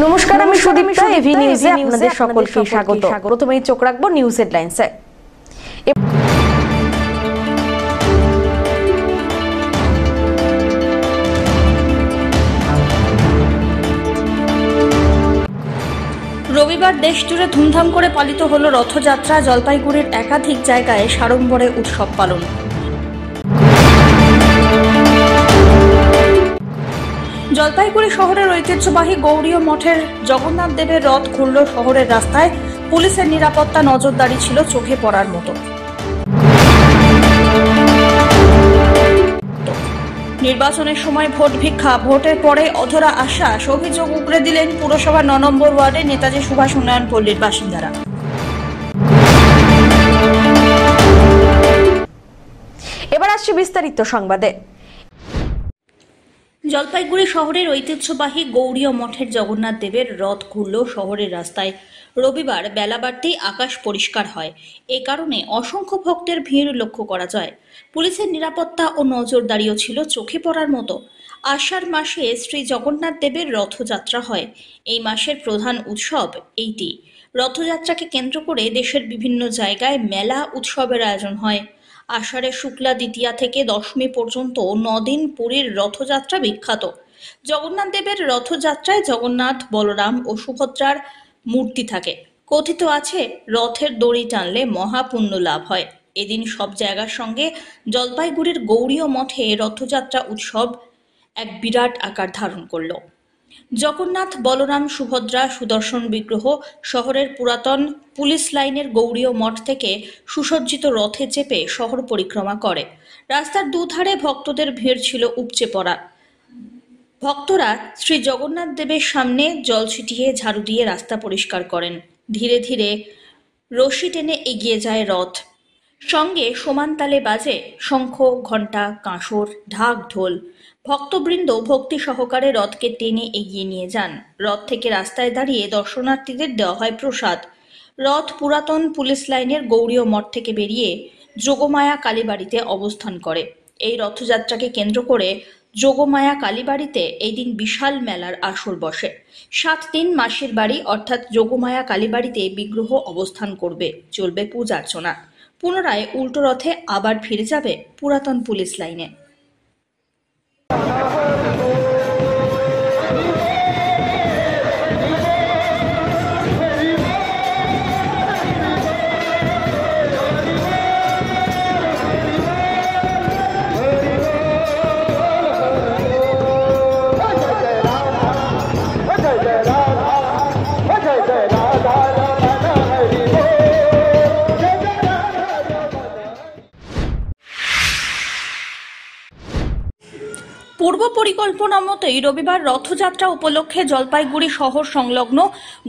নমস্কার, আমি সুদীপ্তা। এভি নিউজে আপনাদের সকলকে স্বাগত। প্রথমেই চোখ রাখবো নিউজ হেডলাইন্সে। রবিবার দেশ জুড়ে ধুমধাম করে পালিত হলো রথযাত্রা। জলপাইগুড়ির একাধিক জায়গায় সাড়ম্বরে উৎসব পালন। জলপাইগুড়ি শহরের ঐতিহ্যবাহী গৌড়ীয় মঠের জগন্নাথ দেবের রথ ঘুরল শহরের রাস্তায়। পুলিশের নিরাপত্তা নজরদারি ছিল চোখে পড়ার মতো। নির্বাচনের সময় ভোট ভিক্ষা, ভোটের পরে অধরা আশ্বাস, অভিযোগ উগরে দিলেন পুরসভার ৯ নম্বর ওয়ার্ডের নেতাজি সুভাষ উন্নয়ন পল্লীর বাসিন্দারা। এবার আসছে বিস্তারিত সংবাদে। জলপাইগুড়ি শহরের ঐতিহ্যবাহী গৌড়ীয় মঠের জগন্নাথ দেবের রথ ঘুরল শহরের রাস্তায়। রবিবার বেলা বাড়তেই আকাশ পরিষ্কার হয়। এ কারণে অসংখ্য ভক্তের ভিড় লক্ষ্য করা যায়। পুলিশের নিরাপত্তা ও নজরদারিও ছিল চোখে পড়ার মতো। আষাঢ় মাসে শ্রী জগন্নাথ দেবের রথযাত্রা হয়। এই মাসের প্রধান উৎসব এইটি। রথযাত্রাকে কেন্দ্র করে দেশের বিভিন্ন জায়গায় মেলা উৎসবের আয়োজন হয়। আষাঢ়ের শুক্লা দ্বিতীয়া থেকে দশমী পর্যন্ত ৯ দিন পুরীর রথযাত্রা বিখ্যাত। জগন্নাথ দেবের রথযাত্রায় জগন্নাথ, বলরাম ও সুভদ্রার মূর্তি থাকে। কথিত আছে, রথের দড়ি টানলে মহাপুণ্য লাভ হয়। এদিন সব জায়গার সঙ্গে জলপাইগুড়ির গৌড়ীয় মঠে রথযাত্রা উৎসব এক বিরাট আকার ধারণ করল। জগন্নাথ, বলরাম, সুভদ্রা, সুদর্শন বিগ্রহ শহরের পুরাতন পুলিশ লাইনের গৌড়ীয় মঠ থেকে সুসজ্জিত রথে চেপে শহর পরিক্রমা করে। রাস্তার দুধারে ভক্তদের ভিড় ছিল উপচে পড়া। ভক্তরা শ্রী জগন্নাথ দেবের সামনে জল ছিটিয়ে ঝাড়ু দিয়ে রাস্তা পরিষ্কার করেন। ধীরে ধীরে রশি টেনে এগিয়ে যায় রথ। সঙ্গে সমান তালে বাজে শঙ্খ, ঘণ্টা, কাঁসর, ঢাক, ঢোল। ভক্তবৃন্দ ভক্তি সহকারে রথকে টেনে এগিয়ে নিয়ে যান। রথ থেকে রাস্তায় দাঁড়িয়ে দর্শনার্থীদের দেওয়া হয় প্রসাদ। রথ পুরাতন পুলিশ লাইনের গৌড়ীয় মঠ থেকে বেরিয়ে যোগমায়া কালীবাড়িতে অবস্থান করে। এই রথযাত্রাকে কেন্দ্র করে যোগমায়া কালীবাড়িতে এই দিন বিশাল মেলার আসর বসে। 7 দিন মাসির বাড়ি অর্থাৎ যোগমায়া কালীবাড়িতে বিগ্রহ অবস্থান করবে। চলবে পূজা অর্চনা। পুনরায় উল্টো রথে আবার ফিরে যাবে পুরাতন পুলিশ লাইনে। পূর্ব পরিকল্পনা মতোই রবিবার রথযাত্রা উপলক্ষে জলপাইগুড়ি শহর সংলগ্ন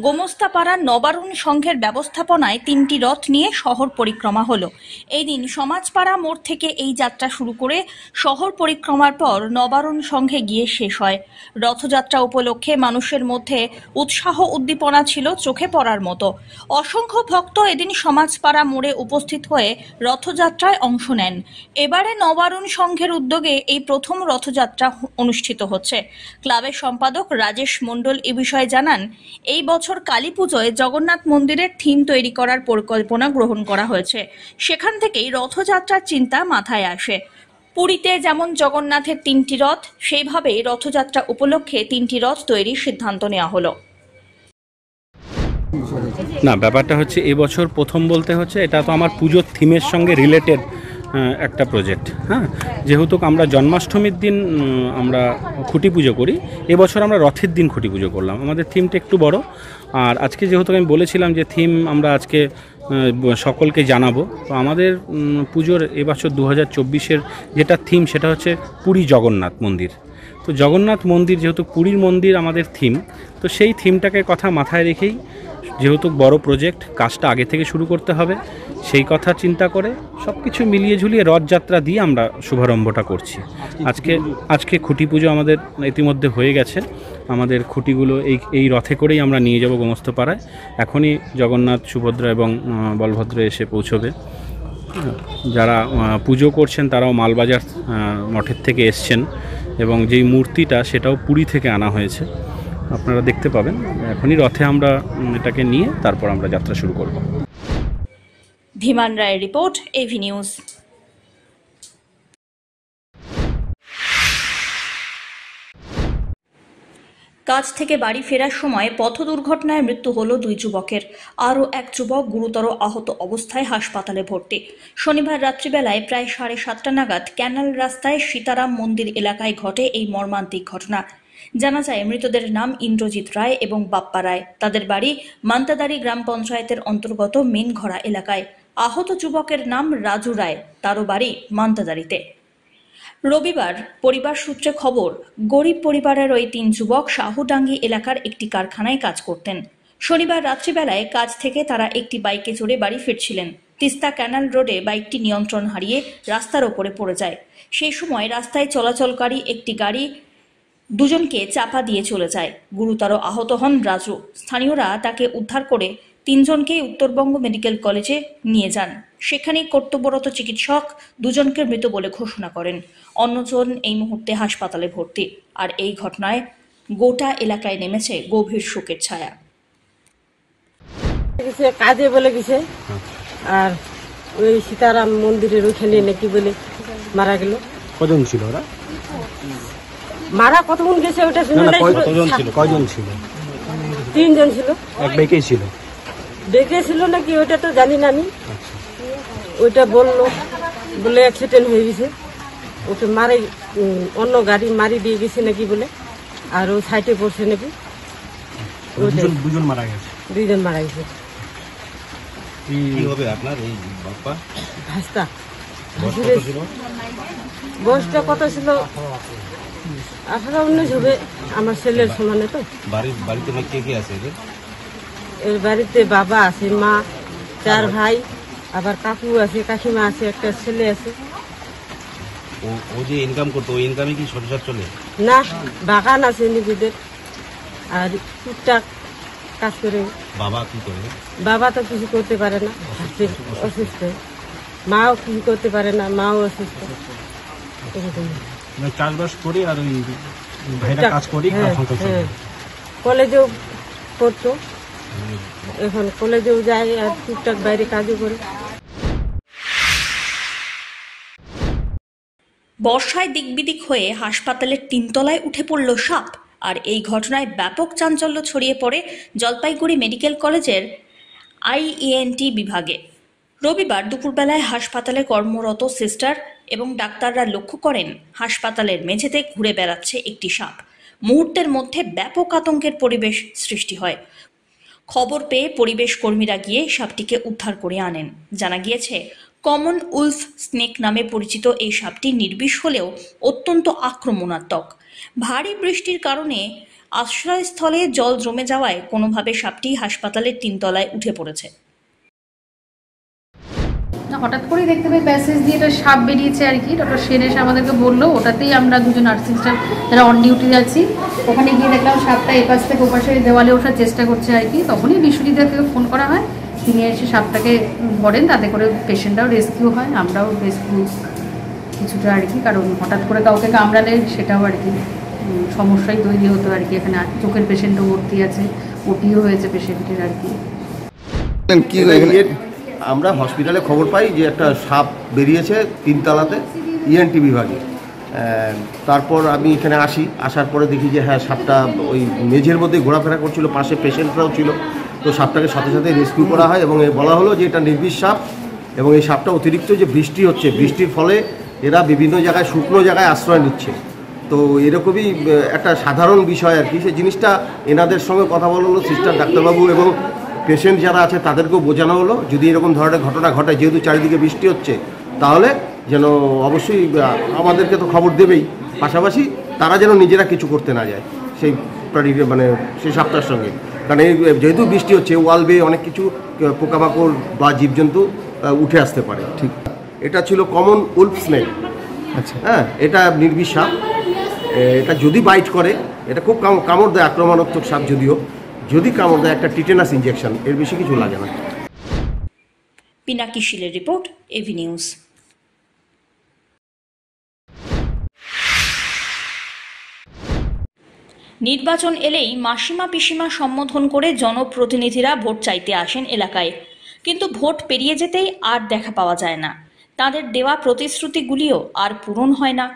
গোমস্তাপাড়ার নবারুণ সংঘের ব্যবস্থাপনায় 3টি রথ নিয়ে শহর পরিক্রমা হলো। এই দিন সমাজপাড়া মোড় থেকে এই যাত্রা শুরু করে শহর পরিক্রমার পর নবারুণ সংঘে গিয়ে শেষ হয়। রথযাত্রা উপলক্ষে মানুষের মধ্যে উৎসাহ উদ্দীপনা ছিল চোখে পড়ার মতো। অসংখ্য ভক্ত এদিন সমাজপাড়া মোড়ে উপস্থিত হয়ে রথযাত্রায় অংশ নেন। এবারে নবারুণ সংঘের উদ্যোগে এই প্রথম রথযাত্রা অনুষ্ঠিত হচ্ছে। ক্লাবের সম্পাদক রাজেশ মণ্ডল এ বিষয়ে জানান, এই বছর কালী পুজোয় জগন্নাথ মন্দিরের থিম তৈরি করার পরিকল্পনা গ্রহণ করা হয়েছে। সেখান থেকেই রথযাত্রার চিন্তা মাথায় আসে। পুরীতে যেমন জগন্নাথের 3টি রথ, সেইভাবেই রথযাত্রা উপলক্ষে 3টি রথ তৈরির সিদ্ধান্ত নেওয়া হলো। না, ব্যাপারটা হচ্ছে এবছর প্রথম বলতে হচ্ছে এটা তো আমার পুজোর থিমের সঙ্গে রিলেটেড একটা প্রজেক্ট। হ্যাঁ, যেহেতু আমরা জন্মাষ্টমীর দিন আমরা খুঁটি পুজো করি, এবছর আমরা রথের দিন খুঁটি পুজো করলাম। আমাদের থিমটা একটু বড়। আর আজকে যেহেতু আমি বলেছিলাম যে থিম আমরা আজকে সকলকে জানাবো, তো আমাদের পুজোর এবছর 2024-এর যেটা থিম সেটা হচ্ছে পুরী জগন্নাথ মন্দির। তো জগন্নাথ মন্দির যেহেতু পুরীর মন্দির আমাদের থিম, তো সেই থিমটাকে কথা মাথায় রেখেই যেহেতু বড় প্রজেক্ট, কাজটা আগে থেকে শুরু করতে হবে, সেই কথা চিন্তা করে সব কিছু মিলিয়ে ঝুলিয়ে রথযাত্রা দিয়ে আমরা শুভারম্ভটা করছি। আজকে খুঁটি পুজো আমাদের ইতিমধ্যে হয়ে গেছে। আমাদের খুঁটিগুলো এই রথে করেই আমরা নিয়ে যাব গোমস্তপাড়ায়। এখনই জগন্নাথ, সুভদ্রা এবং বলভদ্র এসে পৌঁছবে। যারা পুজো করছেন তারাও মালবাজার মঠের থেকে এসছেন এবং যেই মূর্তিটা সেটাও পুরী থেকে আনা হয়েছে। আপনারা দেখতে পাবেন। এখনই রথে আমরা এটাকে নিয়ে তারপর আমরা যাত্রা শুরু করব। ধীমান রায়ের রিপোর্ট, এভি নিউজ। কাজ থেকে বাড়ি ফেরার সময় পথ দুর্ঘটনায় মৃত্যু হলো 2 যুবকের। আরও এক যুবক গুরুতর আহত অবস্থায় হাসপাতালে ভর্তি। শনিবার রাত্রিবেলায় প্রায় 7:30 নাগাদ ক্যানাল রাস্তায় সীতারাম মন্দির এলাকায় ঘটে এই মর্মান্তিক ঘটনা। জানা যায় মৃতদের নাম ইন্দ্রজিৎ রায় এবং বাপ্পা রায়। তাদের বাড়ি মান্তাদারি গ্রাম পঞ্চায়েতের অন্তর্গত মেনঘরা এলাকায়। আহত যুবকের নাম রাজু রায়, তারও বাড়ি মান্তাদারিতে। রবিবার পরিবার সূত্রে খবর, গরিব পরিবারের ওই 3 যুবক শাহুডাঙ্গি এলাকার একটি কারখানায় কাজ করতেন। শনিবার রাত্রিবেলায় কাজ থেকে তারা একটি বাইকে চড়ে বাড়ি ফিরছিলেন। তিস্তা ক্যানাল রোডে বাইকটি নিয়ন্ত্রণ হারিয়ে রাস্তার ওপরে পড়ে যায়। সেই সময় রাস্তায় চলাচলকারী একটি গাড়ি দুজনকে চাপা দিয়ে চলে যায়। গুরুতর আহত হন রাজু। স্থানীয়রা তাকে উদ্ধার করে 3 জনকেই উত্তরবঙ্গ মেডিকেল কলেজে নিয়ে যান। সেখানে কর্তব্যরত চিকিৎসক 2 জনকে মৃত বলে ঘোষণা করেন। অন্যজন এই মুহূর্তে হাসপাতালে ভর্তি। আর এই ঘটনায় গোটা এলাকায় নেমেছে গভীর শোকের ছায়া। কাজে বলে গেছে, আর ওই সীতারাম মন্দিরের ওখানে নাকি বলে মারা গেল। কজন ছিল ওরা? মারা কতক্ষণ গেছে ওটা শুনে নাই। কতজন ছিল? কয়জন ছিল? 3 জন ছিল। এক বাইকেই ছিল? দেখে ছিল নাকি ওটা তো জানি না আমি। ওইটা বললো বলে অ্যাক্সিডেন্ট হয়ে গেছে, ওকে মারে অন্য গাড়ি মারি দিয়ে গেছে নাকি বলে, আর ও সাইডে পড়ছে নাকি। দুজন মারা গেছে। 2 জন মারা গেছে। কি হবে আপনার এই বাপ্পা? ভাস্তা। বয়স কত ছিল? বয়সটা কত ছিল? 18-19 হবে। আমার ছেলের সমানে তো। বাড়িতে কে কে আছে এদের? এর বাড়িতে বাবা আছে, মা, 4 ভাই, আবার কাকু আছে, কাকিমা আছে, একটা ছেলে আছে। ও যে ইনকাম করতো, ওই ইনকামে কি সংসার চলে? না, বাগান আছে নিজেদের, আর টুকটাক কাজ করে। বাবা কি করে? বাবা তো কিছু করতে পারে না, অসুস্থ। মাও কিছু করতে পারে না, মাও অসুস্থ। এরকম চাষবাস করি আর ওই ভাইরা কাজ করি। কলেজেও পড়তো, এখন কলেজেও যায় আর টুকটাক বাইরে কাজও করে। বর্ষায় দিকবিদিক হয়ে হাসপাতালের 3 তলায় উঠে পড়ল সাপ। আর এই ঘটনায় ব্যাপক চাঞ্চল্য ছড়িয়ে পড়ে জলপাইগুড়ি মেডিকেল কলেজের IENT বিভাগে। রবিবার দুপুরবেলায় হাসপাতালে কর্মরত সিস্টার এবং ডাক্তাররা লক্ষ্য করেন হাসপাতালের মেঝেতে ঘুরে বেড়াচ্ছে একটি সাপ। মুহূর্তের মধ্যে ব্যাপক আতঙ্কের পরিবেশ সৃষ্টি হয়। খবর পেয়ে পরিবেশ কর্মীরা গিয়ে সাপটিকে উদ্ধার করে আনেন। জানা গিয়েছে কমন উলফ স্নেক নামে পরিচিত এই সাপটি নির্বিষ হলেও অত্যন্ত আক্রমণাত্মক। ভারী বৃষ্টির কারণে আশ্রয়স্থলে জল জমে যাওয়ায় কোনোভাবে সাপটি হাসপাতালের 3 তলায় উঠে পড়েছে। হঠাৎ করেই দেখতে পাই প্যাসেজ দিয়ে একটা সাপ বেরিয়েছে আর কি। ডক্টর সেন এসে আমাদেরকে বললো, ওটাতেই আমরা 2 জন নার্সিং স্টাফ যারা অন ডিউটি যাচ্ছি, ওখানে গিয়ে দেখলাম সাপটা এপাশ থেকে ওপাশে দেওয়ালে ওঠার চেষ্টা করছে আর কি। তখনই বিশ্বজিৎ থেকে ফোন করা হয়, তিনি এসে সাপটাকে ধরেন, তাতে করে পেশেন্টটাও রেস্কিউ হয়, আমরাও রেস্কিউ কিছুটা আর কি। কারণ হঠাৎ করে কাউকে কামড়ালে সেটাও আর কি সমস্যাই তৈরি হতো আর কি। এখানে চোখের পেশেন্টও ভর্তি আছে, ওটিও হয়েছে পেশেন্টের আর কি। আমরা হসপিটালে খবর পাই যে একটা সাপ বেরিয়েছে 3 তলাতে ENT বিভাগে। তারপর আমি এখানে আসার পরে দেখি যে হ্যাঁ, সাপটা ওই মেঝের মধ্যে ঘোরাফেরা করছিল, পাশে পেশেন্টরাও ছিল। তো সাপটাকে সাথে সাথে রেস্কিউ করা হয় এবং বলা হলো যে এটা নির্বিষ সাপ, এবং এই সাপটা অতিরিক্ত যে বৃষ্টি হচ্ছে, বৃষ্টির ফলে এরা বিভিন্ন জায়গায় শুকনো জায়গায় আশ্রয় নিচ্ছে। তো এরকমই একটা সাধারণ বিষয় আর কি। সেই জিনিসটা এনাদের সঙ্গে কথা বলা হলো, সিস্টার, ডাক্তারবাবু এবং পেশেন্ট যারা আছে তাদেরকেও বোঝানো হলো, যদি এরকম ধরনের ঘটনা ঘটে, যেহেতু চারিদিকে বৃষ্টি হচ্ছে, তাহলে যেন অবশ্যই আমাদেরকে তো খবর দেবেই, পাশাপাশি তারা যেন নিজেরা কিছু করতে না যায় সেই প্রাণী, মানে সেই সাপটার সঙ্গে। কারণ এই যেহেতু বৃষ্টি হচ্ছে, ওয়াল বেয়ে অনেক কিছু পোকামাকড় বা জীবজন্তু উঠে আসতে পারে। ঠিক, এটা ছিল কমন উলফ স্নেক। আচ্ছা, হ্যাঁ, এটা নির্বিষ সাপ। এটা যদি বাইট করে, এটা খুব কামড় দেয়, আক্রমণাত্মক সাপ। যদিও যদি কামড় দেয়, একটা টিটেনাস ইনজেকশন, এর বেশি কিছু লাগে না। পিনাকি শীলের রিপোর্ট, এভি নিউজ। নির্বাচন এলেই মাসিমা পিসিমা সম্বোধন করে জনপ্রতিনিধিরা ভোট চাইতে আসেন এলাকায়, কিন্তু ভোট পেরিয়ে যেতেই আর দেখা পাওয়া যায় না। তাদের দেওয়া প্রতিশ্রুতিগুলিও আর পূরণ হয় না।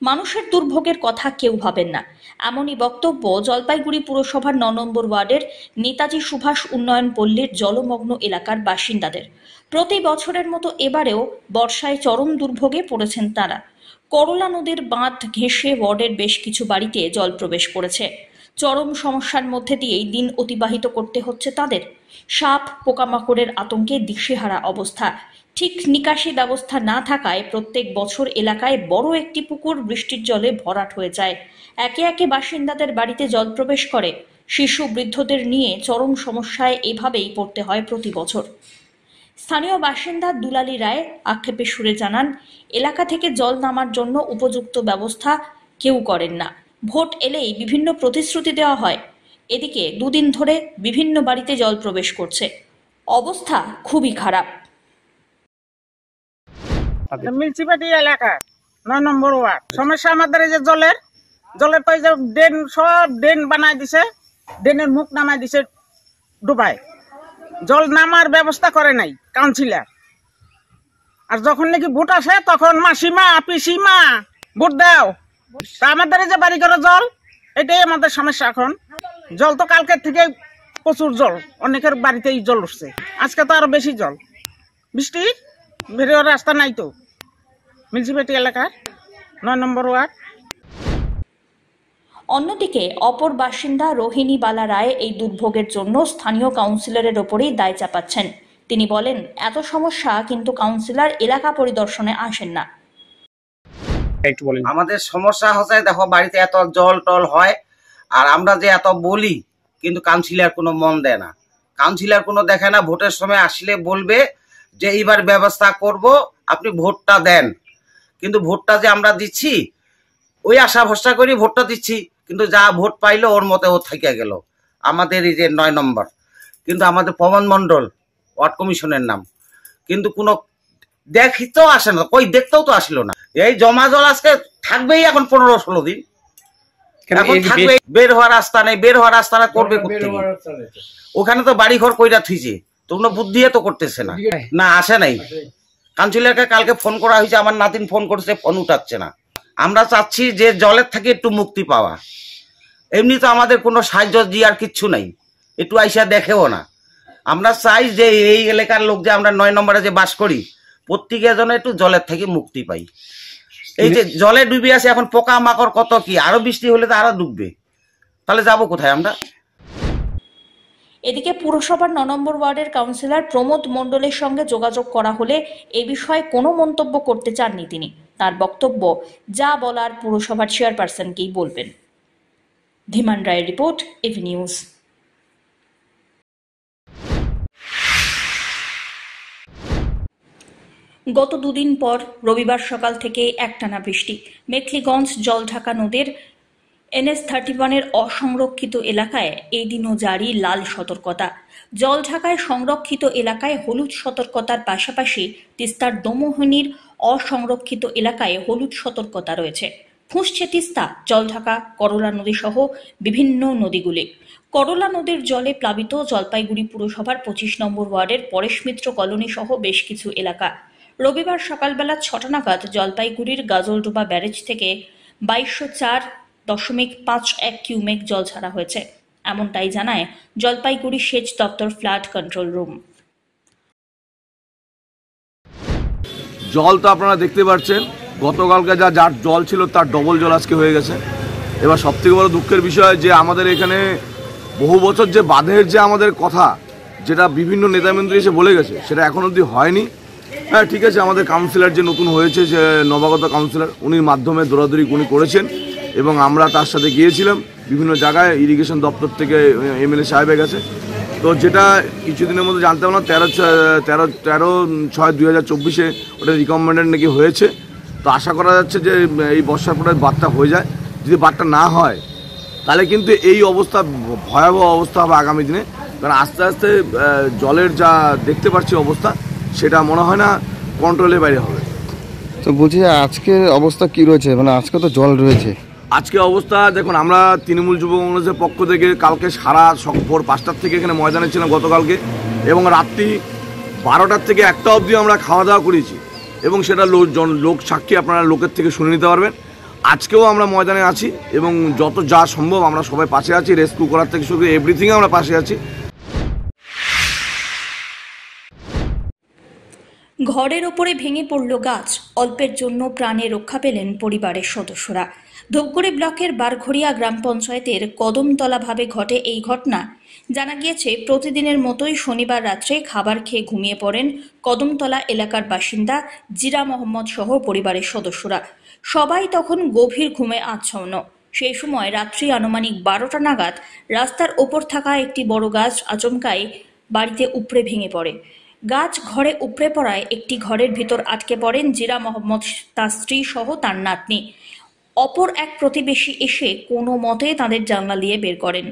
মানুষের দুর্ভোগের কথা কেউ ভাবেন না, এমনই বক্তব্য জলপাইগুড়ি পুরসভার ৯ নম্বর ওয়ার্ডের নেতাজি সুভাষ উন্নয়ন পল্লীর জলমগ্ন এলাকার বাসিন্দাদের। প্রতি বছরের মতো এবারেও বর্ষায় চরম দুর্ভোগে পড়েছেন তারা। করলা নদীর বাঁধ ঘেঁষে ওয়ার্ডের বেশ কিছু বাড়িতে জল প্রবেশ করেছে। চরম সমস্যার মধ্যে দিয়েই দিন অতিবাহিত করতে হচ্ছে তাদের। সাপ পোকামাকড়ের আতঙ্কে দিশেহারা অবস্থা। ঠিক নিকাশি ব্যবস্থা না থাকায় প্রত্যেক বছর এলাকায় বড় একটি পুকুর বৃষ্টির জলে ভরাট হয়ে যায়। একে একে বাসিন্দাদের বাড়িতে জল প্রবেশ করে। শিশু বৃদ্ধদের নিয়ে চরম সমস্যায় এভাবেই পড়তে হয় প্রতি বছর। স্থানীয় বাসিন্দা দুলালী রায় আক্ষেপে সুরে জানান, এলাকা থেকে জল নামার জন্য উপযুক্ত ব্যবস্থা কেউ করেন না। ভোট এলেই বিভিন্ন প্রতিশ্রুতি দেওয়া হয়। এদিকে দুদিন ধরে বিভিন্ন বাড়িতে জল প্রবেশ করছে। অবস্থা খুবই খারাপ। মিউনিসিপালিটি এলাকা ৯ নম্বর ওয়ার্ড। সমস্যা আমাদের এই যে জলের তো এই যে ড্রেন সব ড্রেন বানাই দিছে, ড্রেনের মুখ নামাই দিছে ডুবাই। জল নামার ব্যবস্থা করে নাই কাউন্সিলর। আর যখন নাকি ভোট আসে তখন মাসিমা পিসিমা ভোট দাও। তা আমাদের এই যে বাড়ি ঘরে জল, এটাই আমাদের সমস্যা এখন। জল তো কালকের থেকে প্রচুর জল, অনেকের বাড়িতেই জল উঠছে। আজকে তো আরো বেশি জল, বৃষ্টি বেরোয়ার রাস্তা নাই তো। মিউনিসিপালিটি এলাকার ৯ নম্বর ওয়ার্ড। অন্যদিকে অপর বাসিন্দা রোহিণী বালা রায় এই দুর্ভোগের জন্য স্থানীয় কাউন্সিলরের ওপরেই দায় চাপাচ্ছেন। তিনি বলেন, এত সমস্যা কিন্তু কাউন্সিলর এলাকা পরিদর্শনে আসেন না। আমাদের সমস্যা হচ্ছে, দেখো বাড়িতে এত জল টল হয় আর আমরা যে এত বলি কিন্তু কাউন্সিলর কোনো মন দেয় না। কাউন্সিলর কোনো দেখে না। ভোটের সময় আসলে বলবে যে এইবার ব্যবস্থা করব, আপনি ভোটটা দেন। কিন্তু ভোটটা যে আমরা দিচ্ছি ওই আশা ভরসা করি ভোটটা দিচ্ছি, কিন্তু যা ভোট পাইলো ওর মতে ও থেকে গেল। আমাদের এই যে ৯ নম্বর, কিন্তু আমাদের পবন মণ্ডল ওয়ার্ড কমিশনের নাম, কিন্তু কোনো দেখিতেও আসে না, কই দেখতেও তো আসলো না। এই জমা জল আজকে থাকবেই এখন ১৫-১৬ দিন এখন থাকবে। বের হওয়ার রাস্তা নেই, বের হওয়ার রাস্তা করবে কোথেকে? ওখানে তো বাড়ি ঘর কইরা থুইছে, তো কোনো বুদ্ধি তো করতেছে না। না আসে নাই। কাউন্সিলরকে কালকে ফোন করা হয়েছে, আমার নাতিন ফোন করছে, ফোন উঠাচ্ছে না। আমরা চাচ্ছি যে জলের থেকে একটু মুক্তি পাওয়া। এমনি তো আমাদের কোনো সাহায্য আর কিচ্ছু নাই, একটু আইসা দেখেও না। আমরা চাই যে এই এলাকার লোক যে আমরা ৯ নম্বরে যে বাস করি, প্রত্যেকের জন্য একটু জলের থেকে মুক্তি পাই। এই যে জলে ডুবে আছে এখন, পোকা মাকড় কত কি, আরো বৃষ্টি হলে তো আরো ডুববে, তাহলে যাবো কোথায় আমরা? এদিকে পুরসভার ৯ নম্বর ওয়ার্ডের কাউন্সিলর প্রমোদ মণ্ডলের সঙ্গে যোগাযোগ করা হলে এ বিষয়ে কোনো মন্তব্য করতে চাননি তিনি। তার বক্তব্য, যা বলার পুরসভার চেয়ারপারসনকেই বলবেন। ধীমান রায়ের রিপোর্ট, এভি নিউজ। গত দুদিন পর রবিবার সকাল থেকে একটানা বৃষ্টি। মেখলিগঞ্জ জলঢাকা নদীর NH-31 অসংরক্ষিত এলাকায় এই দিনও জারি লাল সতর্কতা। জলঢাকায় সংরক্ষিত এলাকায় হলুদ সতর্কতার পাশাপাশি তিস্তার দমোহনীর অসংরক্ষিত এলাকায় হলুদ সতর্কতা রয়েছে। ফুঁসছে তিস্তা, জলঢাকা, করলা নদী সহ বিভিন্ন নদীগুলি। করলা নদীর জলে প্লাবিত জলপাইগুড়ি পুরসভার ২৫ নম্বর ওয়ার্ডের পরেশ মিত্র কলোনি সহ বেশ কিছু এলাকা। রবিবার সকালবেলা ৬টা নাগাদ জলপাইগুড়ির গাজলডোবা ব্যারেজ থেকে ২২০৪.৫১ কিউমেক জল ছাড়া হয়েছে, এমনটাই জানায় জলপাইগুড়ি সেচ দপ্তর ফ্লাড কন্ট্রোল রুম। জল তো আপনারা দেখতে পাচ্ছেন, গতকালকে যার জল ছিল তার ডবল জল আজকে হয়ে গেছে। এবার সবথেকে বড় দুঃখের বিষয় যে আমাদের এখানে বহু বছর যে বাঁধের যে আমাদের কথা, যেটা বিভিন্ন নেতামন্ত্রী এসে বলে গেছে, সেটা এখন অবধি হয়নি। হ্যাঁ ঠিক আছে, আমাদের কাউন্সিলর যে নতুন হয়েছে, যে নবাগত কাউন্সিলর, উনির মাধ্যমে দৌড়াদৌড়ি উনি করেছেন এবং আমরা তার সাথে গিয়েছিলাম বিভিন্ন জায়গায়, ইরিগেশন দপ্তর থেকে MLA সাহেবের কাছে। তো যেটা কিছুদিনের মধ্যে জানতে পারলাম 13/6/2024 ওটা রিকমেন্ডেড নাকি হয়েছে। তো আশা করা যাচ্ছে যে এই বর্ষার পরে বাঁধটা হয়ে যায়। যদি বাঁধটা না হয় তাহলে কিন্তু এই অবস্থা, ভয়াবহ অবস্থা হবে আগামী দিনে। কারণ আস্তে আস্তে জলের যা দেখতে পাচ্ছি অবস্থা, সেটা মনে হয় না কন্ট্রোলের বাইরে হবে। তো বলছি আজকের অবস্থা কি রয়েছে, মানে আজকে তো জল রয়েছে, আজকে অবস্থা দেখুন, আমরা তৃণমূল যুব কংগ্রেসের পক্ষ থেকে কালকে সারা ভোর 5টার থেকে এখানে ময়দানে ছিলাম গতকালকে, এবং রাত্রি 12টার থেকে 1টা অবধি আমরা খাওয়া দাওয়া করেছি, এবং সেটা লোক সাক্ষী, আপনারা লোকের থেকে শুনে নিতে পারবেন। আজকেও আমরা ময়দানে আছি এবং যত যা সম্ভব আমরা সবাই পাশে আছি, রেস্কিউ করার থেকে শুরু করে এভরিথিংয়ে আমরা পাশে আছি। ঘরের ওপরে ভেঙে পড়ল গাছ, অল্পের জন্য প্রাণে রক্ষা পেলেন পরিবারের সদস্যরা। ধূপগুড়ি ব্লকের বারঘড়িয়া গ্রাম পঞ্চায়েতের কদমতলা ভাবে ঘটে এই ঘটনা। জানা গিয়েছে, প্রতিদিনের মতোই শনিবার রাত্রে খাবার খেয়ে ঘুমিয়ে পড়েন কদমতলা এলাকার বাসিন্দা জিরা মোহাম্মদ সহ পরিবারের সদস্যরা। সবাই তখন গভীর ঘুমে আচ্ছন্ন। সেই সময় রাত্রি আনুমানিক 12টা নাগাদ রাস্তার ওপর থাকা একটি বড় গাছ আচমকাই বাড়িতে উপড়ে ভেঙে পড়ে। গাছ ঘরে উপড়ে পড়ায় একটি ঘরের ভিতর আটকে পড়েন জিরা মোহাম্মদ, তার স্ত্রী সহ তার নাতনি। অপর এক প্রতিবেশী এসে কোনো মতে তাদের জানলা দিয়ে বের করেন।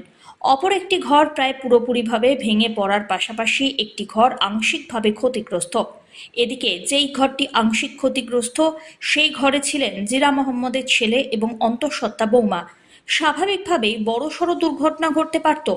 অপর একটি ঘর প্রায় পুরোপুরিভাবে ভেঙে পড়ার পাশাপাশি একটি ঘর আংশিকভাবে ক্ষতিগ্রস্ত। এদিকে যেই ঘরটি আংশিক ক্ষতিগ্রস্ত, সেই ঘরে ছিলেন জিরা মোহাম্মদের ছেলে এবং অন্তঃসত্ত্বা বৌমা। স্বাভাবিকভাবেই বড়সড় দুর্ঘটনা ঘটতে পারত।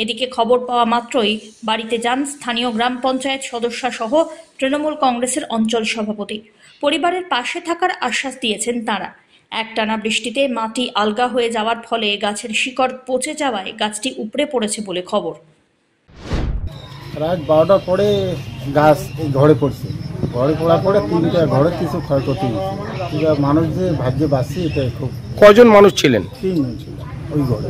এদিকে খবর পাওয়া মাত্রই বাড়িতে যান স্থানীয় গ্রাম পঞ্চায়েত সদস্য সহ তৃণমূল কংগ্রেসের অঞ্চল সভাপতি। পরিবারের পাশে থাকার আশ্বাস দিয়েছেন তাঁরা। একটানা বৃষ্টিতে মাটি আলগা হয়ে যাওয়ার ফলে গাছের শিকড় পচে যাওয়ায় গাছটি উপড়ে পড়েছে বলে খবর। রাত 12টার পরে গাছ ঘরে পড়ছে, ঘরে পড়ার পরে 3টা ঘরের কিছু ক্ষয়ক্ষতি হয়েছে। এবার মানুষ যে ভাগ্যে বাঁচছে, এটা খুব। কয়জন মানুষ ছিলেন? 3 জন ছিল ওই ঘরে।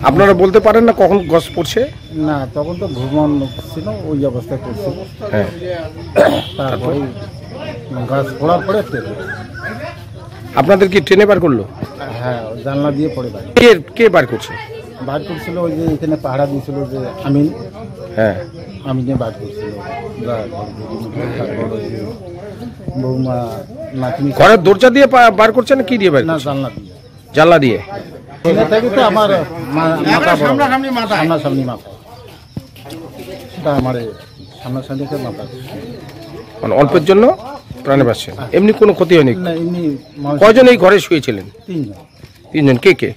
আপনারা বলতে পারেন না কখন গাছ পড়ছে? না, তখন তো ঘুমন ছিল, ওই অবস্থায় পড়ছে। হ্যাঁ, তারপরে গাছ পড়ার পরে আপনাদের কি ট্রেনে বার করলো? হ্যাঁ, জানলা দিয়ে পড়ে বাড়ি। কে বার করছে? বার করছিল ওই যে এখানে পাহারা দিয়েছিল যে আমিন। হ্যাঁ, আমিনে বার করছিল। বৌমা নাতনি ঘরের দরজা দিয়ে বার করছে না কি দিয়ে বার? না, জানলা দিয়ে। জানলা দিয়ে। এখানে থেকে তো আমার মাথা সামনাসামনি মাথা, এটা আমার সামনাসামনি মাথা, মানে অল্পের জন্য প্রাণে বাঁচছে, এমনি কোনো ক্ষতি হয়নি? না, এমনি। কয়জন এই ঘরে শুয়েছিলেন? 3 জন। 3 জন। কে কে?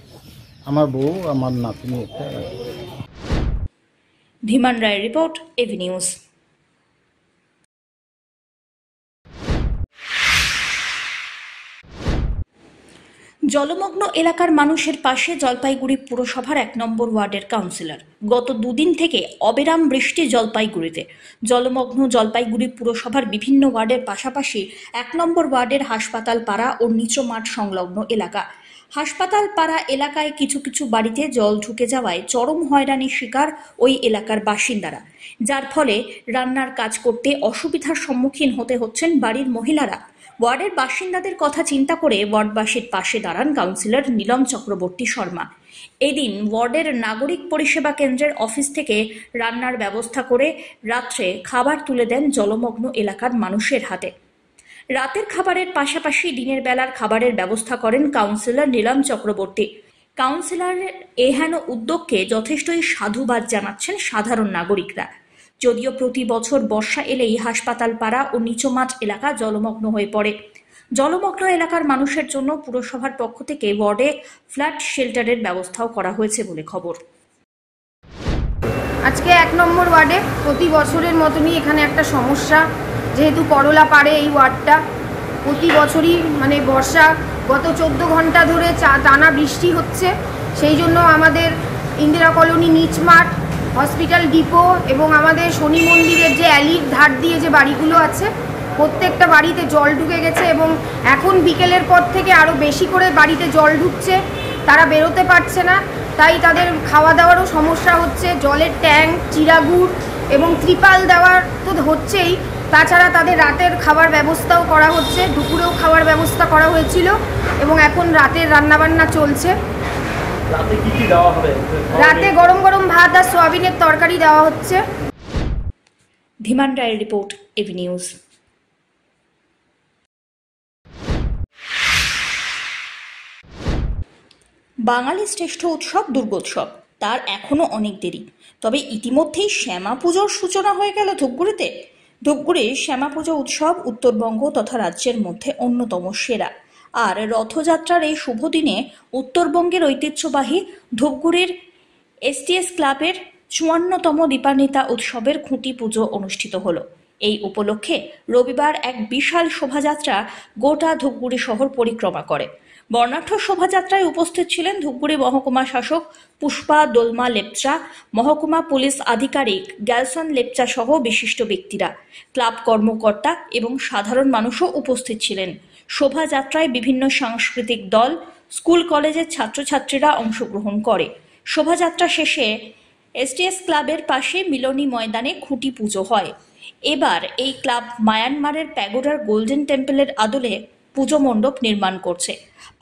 আমার বউ, আমার নাতনি একটা। ধীমান রায়ের রিপোর্ট, এভি নিউজ। জলমগ্ন এলাকার মানুষের পাশে জলপাইগুড়ি পুরসভার 1 নম্বর ওয়ার্ডের কাউন্সিলর। গত 2 দিন থেকে অবিরাম বৃষ্টি জলপাইগুড়িতে। জলমগ্ন জলপাইগুড়ি পুরসভার বিভিন্ন ওয়ার্ডের পাশাপাশি 1 নম্বর ওয়ার্ডের হাসপাতাল পাড়া ও নিচু মাঠ সংলগ্ন এলাকা। হাসপাতাল পাড়া এলাকায় কিছু কিছু বাড়িতে জল ঢুকে যাওয়ায় চরম হয়রানির শিকার ওই এলাকার বাসিন্দারা, যার ফলে রান্নার কাজ করতে অসুবিধার সম্মুখীন হতে হচ্ছেন বাড়ির মহিলারা। ওয়ার্ডের বাসিন্দাদের কথা চিন্তা করে ওয়ার্ডবাসীর পাশে দাঁড়ান কাউন্সিলর নীলম চক্রবর্তী শর্মা। এদিন ওয়ার্ডের নাগরিক পরিষেবা কেন্দ্রের অফিস থেকে রান্নার ব্যবস্থা করে রাত্রে খাবার তুলে দেন জলমগ্ন এলাকার মানুষের হাতে। রাতের খাবারের পাশাপাশি দিনের বেলার খাবারের ব্যবস্থা করেন কাউন্সিলর নীলম চক্রবর্তী। কাউন্সিলরের এহেন উদ্যোগকে যথেষ্টই সাধুবাদ জানাচ্ছেন সাধারণ নাগরিকরা। যদিও প্রতি বছর বর্ষা এলেই হাসপাতাল পাড়া ও নিচুমাঠ এলাকা জলমগ্ন হয়ে পড়ে। জলমগ্ন এলাকার মানুষের জন্য পুরসভার পক্ষ থেকে ওয়ার্ডে ফ্ল্যাট শেল্টারের ব্যবস্থাও করা হয়েছে বলে খবর। আজকে 1 নম্বর ওয়ার্ডে প্রতি বছরের মতনই এখানে একটা সমস্যা, যেহেতু করলা পাড়ে এই ওয়ার্ডটা প্রতি বছরই মানে বর্ষা গত 14 ঘন্টা ধরে টানা বৃষ্টি হচ্ছে। সেই জন্য আমাদের ইন্দিরা কলোনি নিচমাঠ, হসপিটাল ডিপো এবং আমাদের শনি মন্দিরের যে অ্যালির ধার দিয়ে যে বাড়িগুলো আছে, প্রত্যেকটা বাড়িতে জল ঢুকে গেছে এবং এখন বিকেলের পর থেকে আরও বেশি করে বাড়িতে জল ঢুকছে। তারা বেরোতে পারছে না, তাই তাদের খাওয়া দাওয়ারও সমস্যা হচ্ছে। জলের ট্যাঙ্ক, চিরাগুড় এবং ত্রিপাল দেওয়ার তো হচ্ছেই, তাছাড়া তাদের রাতের খাবার ব্যবস্থাও করা হচ্ছে। দুপুরেও খাওয়ার ব্যবস্থা করা হয়েছিল এবং এখন রাতের রান্নাবান্না চলছে। রাতে কি কি দেওয়া হবে? রাতে গরম গরম ভাত আর সোয়াবিনের তরকারি দেওয়া হচ্ছে। ধীমান রায়ের রিপোর্ট, এভি নিউজ। বাঙালির শ্রেষ্ঠ উৎসব দুর্গোৎসব, তার এখনো অনেক দেরি। তবে ইতিমধ্যেই শ্যামা পুজোর সূচনা হয়ে গেল ধূপগুড়িতে। ধূপগুড়ির শ্যামা পুজো উৎসব উত্তরবঙ্গ তথা রাজ্যের মধ্যে অন্যতম সেরা। আর রথযাত্রার এই শুভ দিনে উত্তরবঙ্গের ঐতিহ্যবাহী ধূপগুড়ির STS ক্লাবের ৫৪তম দীপান্বিতা উৎসবের খুঁটি পুজো অনুষ্ঠিত হলো। এই উপলক্ষে রবিবার এক বিশাল শোভাযাত্রা গোটা ধূপগুড়ি শহর পরিক্রমা করে। বর্ণাঢ্য শোভাযাত্রায় উপস্থিত ছিলেন ধূপগুড়ি মহকুমা শাসক পুষ্পা দোলমা লেপচা, মহকুমা পুলিশ আধিকারিক গ্যালসন লেপচা সহ বিশিষ্ট ব্যক্তিরা, ক্লাব কর্মকর্তা এবং সাধারণ মানুষও উপস্থিত ছিলেন। শোভাযাত্রায় বিভিন্ন সাংস্কৃতিক দল, স্কুল কলেজের ছাত্রছাত্রীরা অংশগ্রহণ করে। শোভাযাত্রা শেষে STS ক্লাবের পাশে মিলনী ময়দানে খুঁটি পুজো হয়। এবার এই ক্লাব মায়ানমারের প্যাগোডার গোল্ডেন টেম্পলের আদলে পুজো মণ্ডপ নির্মাণ করছে।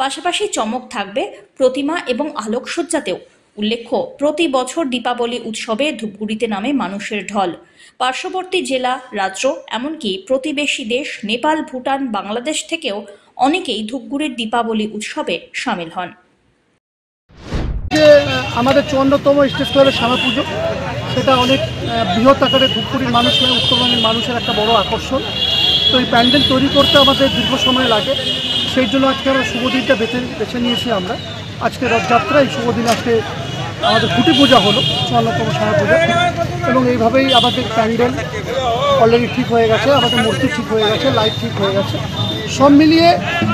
পাশাপাশি চমক থাকবে প্রতিমা এবং আলোকসজ্জাতেও। উল্লেখ্য, প্রতি বছর দীপাবলি উৎসবে ধূপগুড়িতে নামে মানুষের ঢল। পার্শ্ববর্তী জেলা, রাজ্য, এমনকি প্রতিবেশী দেশ নেপাল, ভুটান, বাংলাদেশ থেকেও অনেকেই ধূপগুড়ির দীপাবলি উৎসবে সামিল হন। আমাদের ৫৪তম স্টেজ ক্লাবের শ্যামা পুজো, সেটা অনেক বৃহৎ আকারে ধূপগুড়ির মানুষ নয়, উত্তরবঙ্গের মানুষের একটা বড় আকর্ষণ। তো এই প্যান্ডেল তৈরি করতে আমাদের দীর্ঘ সময় লাগে, সেই জন্য আজকে আমরা শুভ দিনটা বেছে নিয়েছি। আমরা আজকে রথযাত্রা, এই শুভ দিন আজকে আমাদের খুঁটি পূজা হলো, ৫৪তম শ্যামা পূজা, এবং এইভাবেই আমাদের প্যান্ডেল অলরেডি ঠিক হয়ে গেছে, আমাদের মূর্তি ঠিক হয়ে গেছে, লাইট ঠিক হয়ে গেছে। সব মিলিয়ে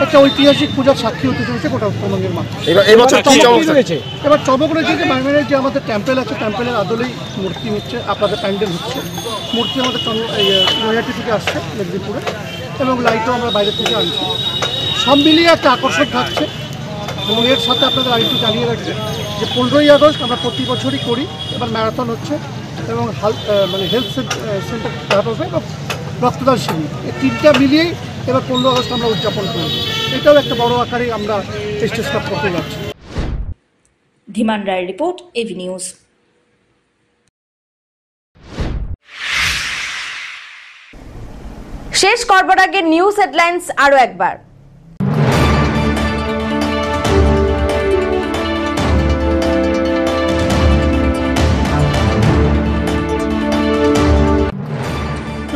একটা ঐতিহাসিক পূজার সাক্ষী হতে চলেছে গোটা উত্তরবঙ্গের মানুষ। এবার চমক রয়েছে যে বাংলাদেশের যে আমাদের টেম্পেল আছে, টেম্পেলের আদলেই মূর্তি হচ্ছে, আপনাদের প্যান্ডেল হচ্ছে। মূর্তি আমাদের নৈহাটি থেকে আসছে মেদিনীপুরে, এবং লাইটও আমরা বাইরে থেকে আনছি। সব মিলিয়ে একটা আকর্ষণ থাকছে। এবং এর সাথে আপনাদের আরেকটু জানিয়ে রাখছি যে 15ই আগস্ট আমরা প্রতি বছরই করি, এবার ম্যারাথন হচ্ছে, এবং হেলথ সেন্টার হবে এবং রক্তদান শিবির, এই তিনটা মিলিয়েই এবার 15 আগস্ট আমরা উদযাপন করব। এটাও একটা বড় আকারে আমরা স্টেজ ক্লাব করতে যাচ্ছি। ধীমান রায়ের রিপোর্ট, AV নিউজ। শেষ করবার আগে নিউজ হেডলাইন্স আরো একবার।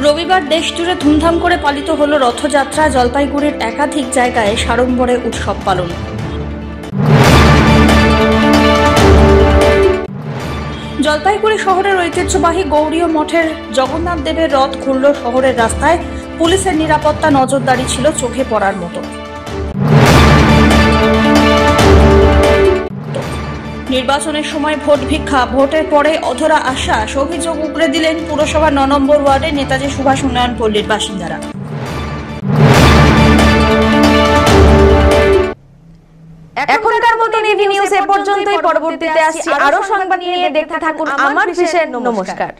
রবিবার দেশজুড়ে ধুমধাম করে পালিত হলো রথযাত্রা। জলপাইগুড়ির একাধিক জায়গায় সাড়ম্বরে উৎসব পালন। জলপাইগুড়ি শহরের ঐতিহ্যবাহী গৌড়ীয় মঠের জগন্নাথ দেবের রথ ঘুরল শহরের রাস্তায়। পুলিশের নিরাপত্তা নজরদারি ছিল চোখে পড়ার মতো। নির্বাচনের সময় ভোট ভিক্ষা, ভোটের পরে অধরা আশ্বাস, অভিযোগ উগরে দিলেন পুরসভা ৯ নম্বর ওয়ার্ডের নেতাজি সুভাষ উন্নয়ন পল্লীর বাসিন্দারা। এখনকার মতন AV নিউজ এ পর্যন্তই। পরবর্তীতে আসছি আরো সংবাদ নিয়ে, দেখতে থাকুন আমার ভিশন। নমস্কার।